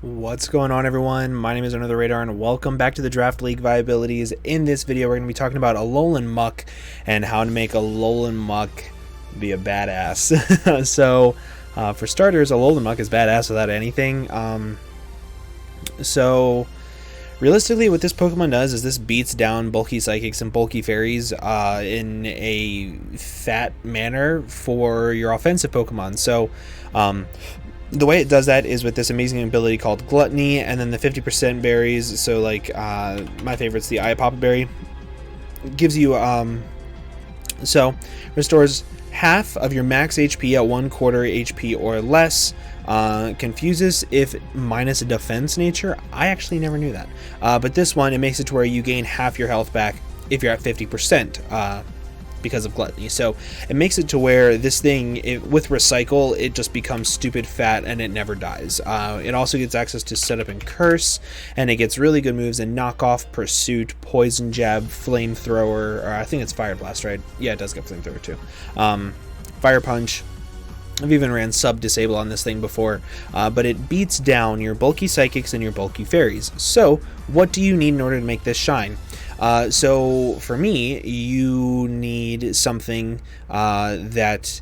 What's going on, everyone? My name is UnderTheRadar and welcome back to the Draft League Viabilities. In this video we're going to be talking about Alolan Muk and how to make Alolan Muk be a badass. For starters, Alolan Muk is badass without anything. Realistically, what this Pokemon does is this beats down bulky psychics and bulky fairies in a fat manner for your offensive Pokemon. The way it does that is with this amazing ability called Gluttony, and then the 50% berries. So my favorite's the Iapapa berry. Gives you restores half of your max HP at 1/4 HP or less. Confuses if minus a defense nature. I actually never knew that. But this one, it makes it to where you gain half your health back if you're at 50%. Because of Gluttony. So it makes it to where this thing, with Recycle, it just becomes stupid fat and it never dies. It also gets access to Setup and Curse, and it gets really good moves in Knockoff, Pursuit, Poison Jab, Flamethrower, or I think it's Fire Blast, right? Yeah, it does get Flamethrower too. Fire Punch. I've even ran sub-disable on this thing before, but it beats down your bulky psychics and your bulky fairies. So what do you need in order to make this shine? So for me, you need something that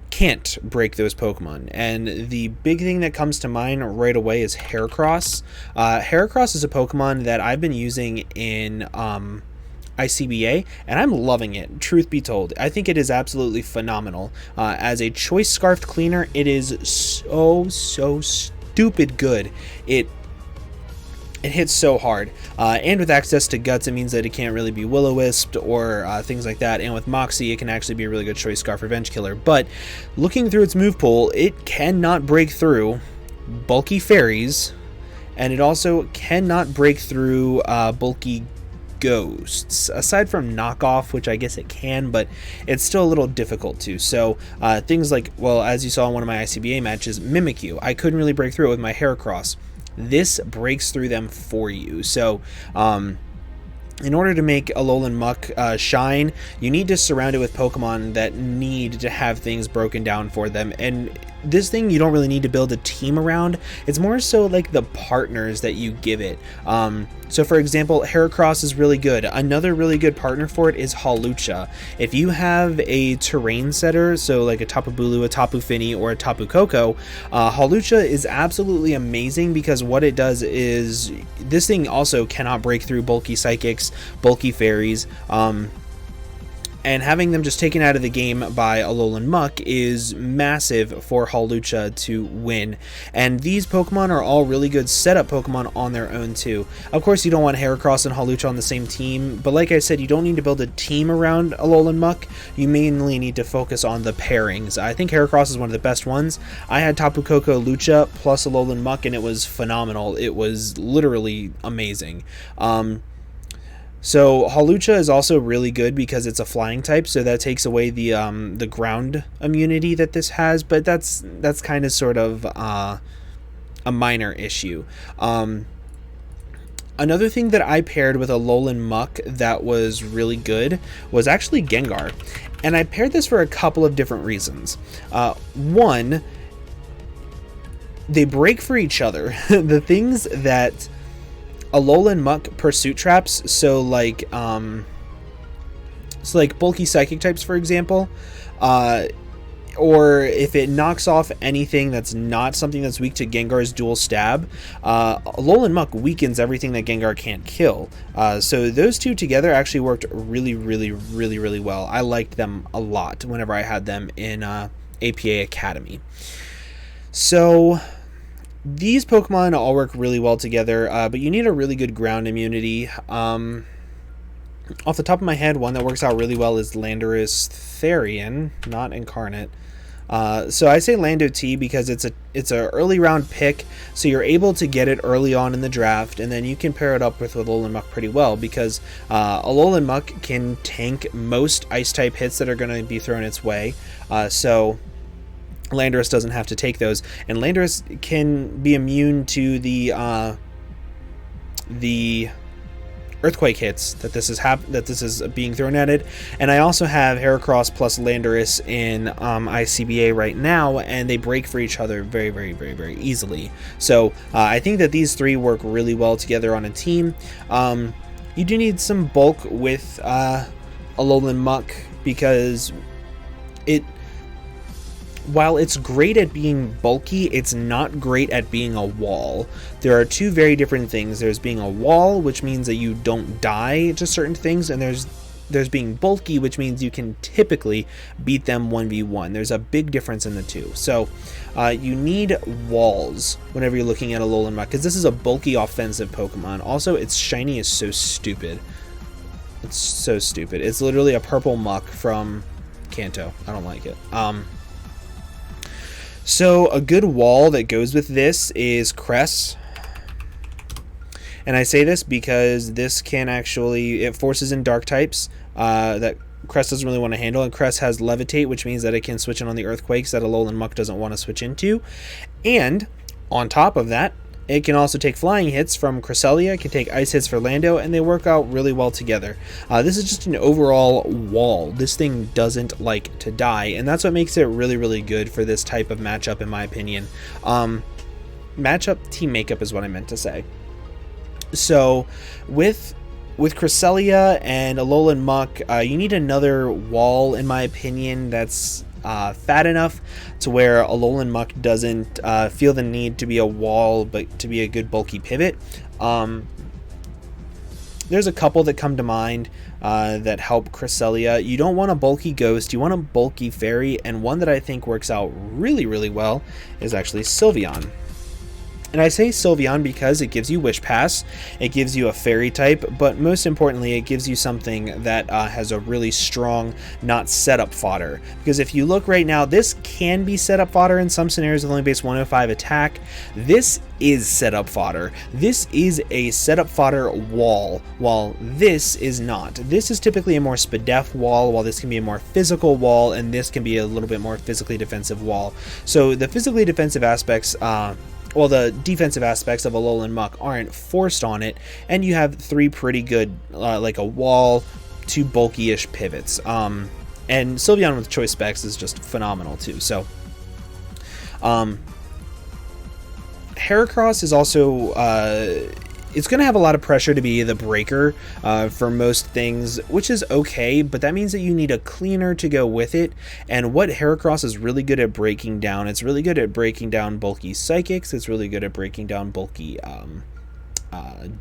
can't break those Pokemon, and the big thing that comes to mind right away is Heracross. Heracross is a Pokemon that I've been using in ICBA, and I'm loving it, truth be told. I think it is absolutely phenomenal. As a Choice Scarf Cleaner, it is so stupid good. It hits so hard, and with access to Guts, it means that it can't really be Will-O-Wisped or things like that, and with Moxie, it can actually be a really good Choice Scarf Revenge Killer. But looking through its move pool, it cannot break through bulky fairies, and it also cannot break through bulky ghosts, aside from Knockoff, which I guess it can, but it's still a little difficult to. So things like, well, as you saw in one of my ICBA matches, Mimikyu, I couldn't really break through it with my Heracross. This breaks through them for you. So in order to make Alolan Muk shine, you need to surround it with Pokemon that need to have things broken down for them. And this thing you don't really need to build a team around. It's more so like the partners that you give it. So for example, Heracross is really good. Another really good partner for it is Hawlucha. If you have a terrain setter, so like a Tapu Bulu, a Tapu Fini, or a Tapu Koko, Hawlucha is absolutely amazing because what it does is this thing also cannot break through bulky psychics, bulky fairies, and having them just taken out of the game by Alolan Muk is massive for Hawlucha to win. And these Pokemon are all really good setup Pokemon on their own too. Of course, you don't want Heracross and Hawlucha on the same team, but like I said, you don't need to build a team around Alolan Muk. You mainly need to focus on the pairings. I think Heracross is one of the best ones. I had Tapu Koko Lucha plus Alolan Muk, and it was phenomenal. It was literally amazing. So Hawlucha is also really good because it's a flying type, so that takes away the ground immunity that this has, but that's kind of sort of a minor issue. Another thing that I paired with Alolan Muk that was really good was actually Gengar, and I paired this for a couple of different reasons. One, they break for each other. The things that Alolan Muk pursuit traps, so like bulky psychic types, for example, or if it knocks off anything that's not something that's weak to Gengar's dual stab, Alolan Muk weakens everything that Gengar can't kill. So those two together actually worked really well. I liked them a lot whenever I had them in APA Academy. So these Pokemon all work really well together, but you need a really good ground immunity. Off the top of my head, one that works out really well is Landorus Therian, not Incarnate. So I say Lando T because it's a early round pick, so you're able to get it early on in the draft, and then you can pair it up with Alolan Muk pretty well because Alolan Muk can tank most ice type hits that are going to be thrown its way. So Landorus doesn't have to take those, and Landorus can be immune to the earthquake hits that this is being thrown at it. And I also have Heracross plus Landorus in ICBA right now, and they break for each other very, very, very, very easily. So I think that these three work really well together on a team. You do need some bulk with Alolan Muk, because while it's great at being bulky, it's not great at being a wall. There are two very different things. There's being a wall, which means that you don't die to certain things, and there's being bulky, which means you can typically beat them 1v1. There's a big difference in the two. So you need walls whenever you're looking at Alolan Muk, because this is a bulky offensive Pokemon. Also, its shiny is so stupid. It's so stupid. It's literally a purple Muk from Kanto. I don't like it. So a good wall that goes with this is Cress. And I say this because this can actually, it forces in dark types that Cress doesn't really want to handle. And Cress has Levitate, which means that it can switch in on the earthquakes that Alolan Muk doesn't want to switch into. And on top of that, it can also take flying hits from Cresselia, it can take ice hits for Lando, and they work out really well together. This is just an overall wall. This thing doesn't like to die, and that's what makes it really, really good for this type of matchup, in my opinion. Matchup, team makeup is what I meant to say. So, with Cresselia and Alolan Muk, you need another wall, in my opinion, that's fat enough to where Alolan Muk doesn't feel the need to be a wall, but to be a good bulky pivot. There's a couple that come to mind that help Cresselia. You don't want a bulky Ghost, you want a bulky Fairy, and one that I think works out really, really well is actually Sylveon. And I say Sylveon because it gives you Wish Pass, it gives you a Fairy type, but most importantly, it gives you something that has a really strong, not setup fodder. Because if you look right now, this can be setup fodder in some scenarios with only base 105 attack. This is setup fodder. This is a setup fodder wall, while this is not. This is typically a more Spadef wall, while this can be a more physical wall, and this can be a little bit more physically defensive wall. So the physically defensive aspects, well, the defensive aspects of Alolan Muk aren't forced on it, and you have three pretty good, like a wall, two bulky-ish pivots. And Sylveon with choice specs is just phenomenal too. So, Heracross is also, it's going to have a lot of pressure to be the breaker for most things, which is okay, but that means that you need a cleaner to go with it. And what Heracross is really good at breaking down, it's really good at breaking down bulky Psychics, it's really good at breaking down bulky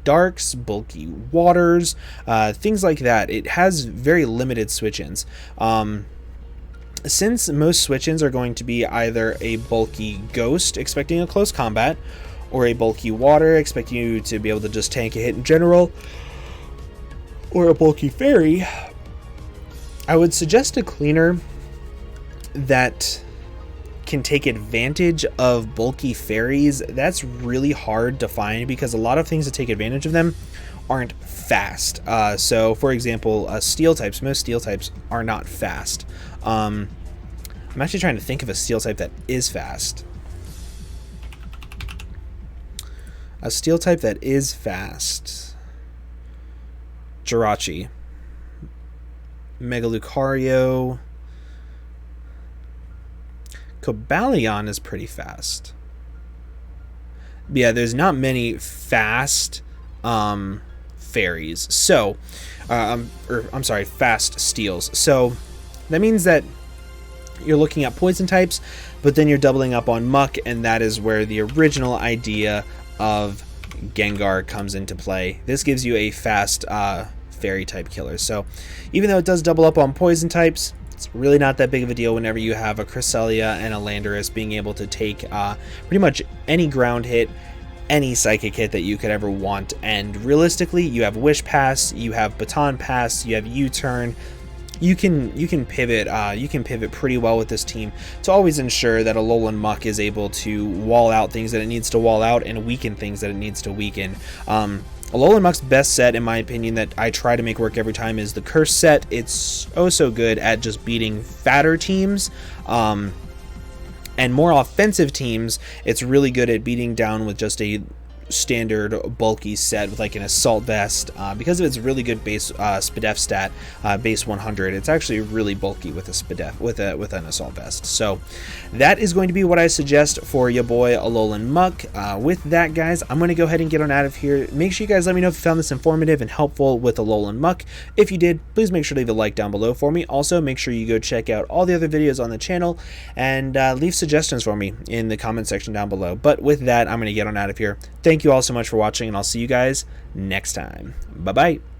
Darks, bulky Waters, things like that. It has very limited switch-ins. Since most switch-ins are going to be either a bulky Ghost expecting a close combat, or a bulky Water expecting you to be able to just tank a hit in general, or a bulky Fairy, I would suggest a cleaner that can take advantage of bulky Fairies. That's really hard to find because a lot of things that take advantage of them aren't fast. So for example, steel types, most steel types are not fast. I'm actually trying to think of a steel type that is fast. A steel type that is fast. Jirachi. Mega Lucario. Cobalion is pretty fast. Yeah, there's not many fast fairies. So, I'm sorry, fast steels. So, that means that you're looking at poison types, but then you're doubling up on Muk, and that is where the original idea of Gengar comes into play. This gives you a fast fairy type killer. So even though it does double up on poison types, it's really not that big of a deal whenever you have a Cresselia and a Landorus being able to take pretty much any ground hit, any psychic hit that you could ever want. And realistically, you have Wish Pass, you have Baton Pass, you have U-Turn. You can pivot pretty well with this team to always ensure that Alolan Muk is able to wall out things that it needs to wall out and weaken things that it needs to weaken. Alolan Muk's best set, in my opinion, that I try to make work every time is the Curse set. It's oh so good at just beating fatter teams. And more offensive teams, it's really good at beating down with just a standard bulky set with like an assault vest. Because of its really good base SPDEF stat, base 100, it's actually really bulky with a SPDEF, with an assault vest. So that is going to be what I suggest for your boy Alolan Muk. With that, guys, I'm going to go ahead and get on out of here. Make sure you guys let me know if you found this informative and helpful with Alolan Muk. If you did, please make sure to leave a like down below for me. Also, make sure you go check out all the other videos on the channel and leave suggestions for me in the comment section down below. But with that, I'm going to get on out of here. Thank you all so much for watching, and I'll see you guys next time. Bye-bye.